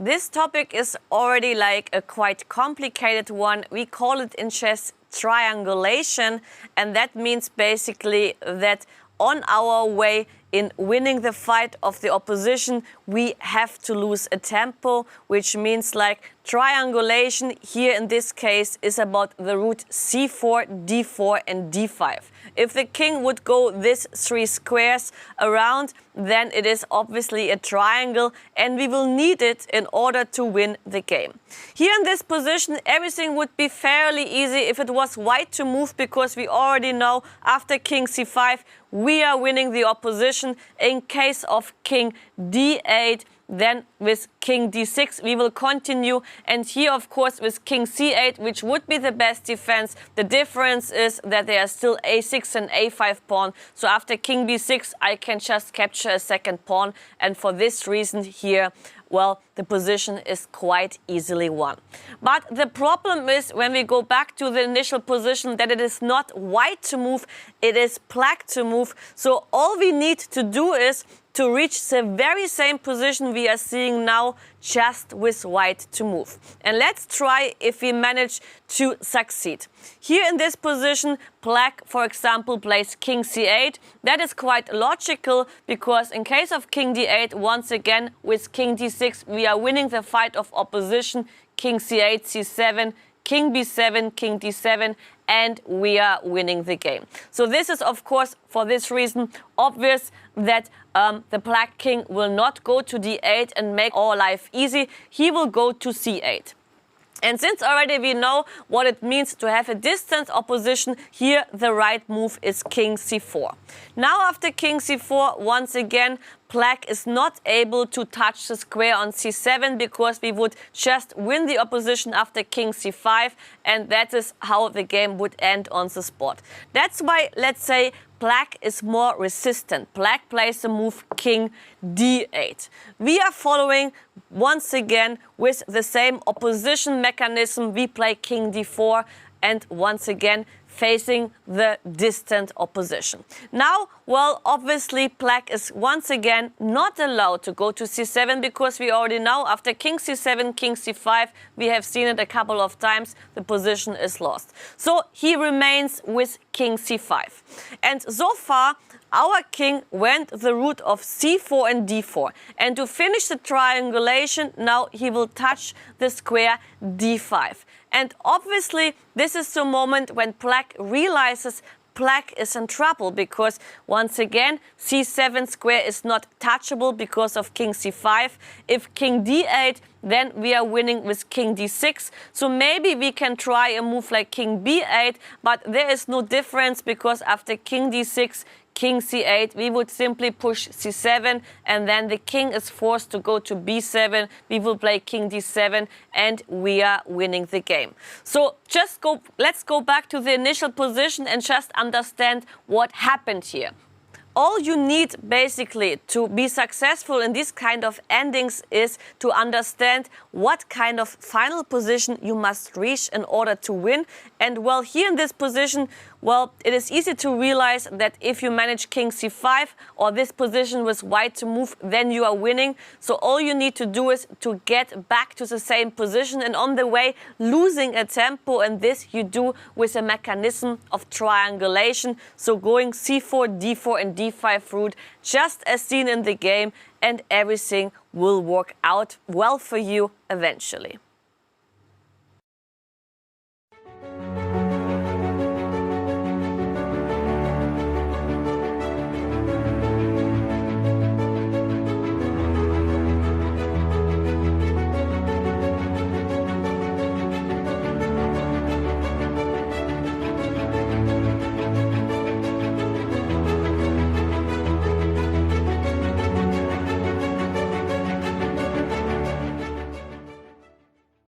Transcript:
This topic is already like a quite complicated one. We call it in chess triangulation, and that means basically that on our way in winning the fight of the opposition, we have to lose a tempo, which means like triangulation here in this case is about the route c4, d4 and d5. If the king would go these three squares around, then it is obviously a triangle and we will need it in order to win the game. Here in this position, everything would be fairly easy if it was white to move, because we already know after king c5, we are winning the opposition. In case of king d8, then with king d6 we will continue, and here of course with king c8, which would be the best defense. The difference is that there are still a6 and a5 pawn, so after king b6 I can just capture a second pawn, and for this reason here, well, the position is quite easily won. But the problem is, when we go back to the initial position, that it is not white to move, it is black to move. So all we need to do is to reach the very same position we are seeing now, just with white to move. And let's try if we manage to succeed. Here in this position, black, for example, plays king c8. That is quite logical, because in case of king d8, once again, with king d6, we are winning the fight of opposition. King c8, c7, king b7, king d7, and we are winning the game. So this is, of course, for this reason, obvious that the black king will not go to d8 and make our life easy. He will go to c8. And since already we know what it means to have a distant opposition, here the right move is king c4. Now after king c4, once again, black is not able to touch the square on c7, because we would just win the opposition after king c5, and that is how the game would end on the spot. That's why, let's say, black is more resistant. Black plays the move king d8. We are following once again with the same opposition mechanism. We play king d4 and once again facing the distant opposition. Now, well, obviously black is once again not allowed to go to c7, because we already know after king c7, king c5, we have seen it a couple of times, the position is lost. So he remains with king c5. And so far, our king went the route of c4 and d4. And to finish the triangulation, now he will touch the square d5. And obviously, this is the moment when black realizes black is in trouble, because once again, c7 square is not touchable because of king c5. If king d8, then we are winning with king d6. So maybe we can try a move like king b8, but there is no difference, because after king d6, king c8, we would simply push c7, and then the king is forced to go to b7. We will play king d7, and we are winning the game. So let's go back to the initial position and just understand what happened here. All you need basically to be successful in this kind of endings is to understand what kind of final position you must reach in order to win. And well, here in this position, well, it is easy to realize that if you manage king c5 or this position with white to move, then you are winning. So all you need to do is to get back to the same position, and on the way losing a tempo, and this you do with a mechanism of triangulation. So going c4, d4 and d5 route, just as seen in the game, and everything will work out well for you eventually.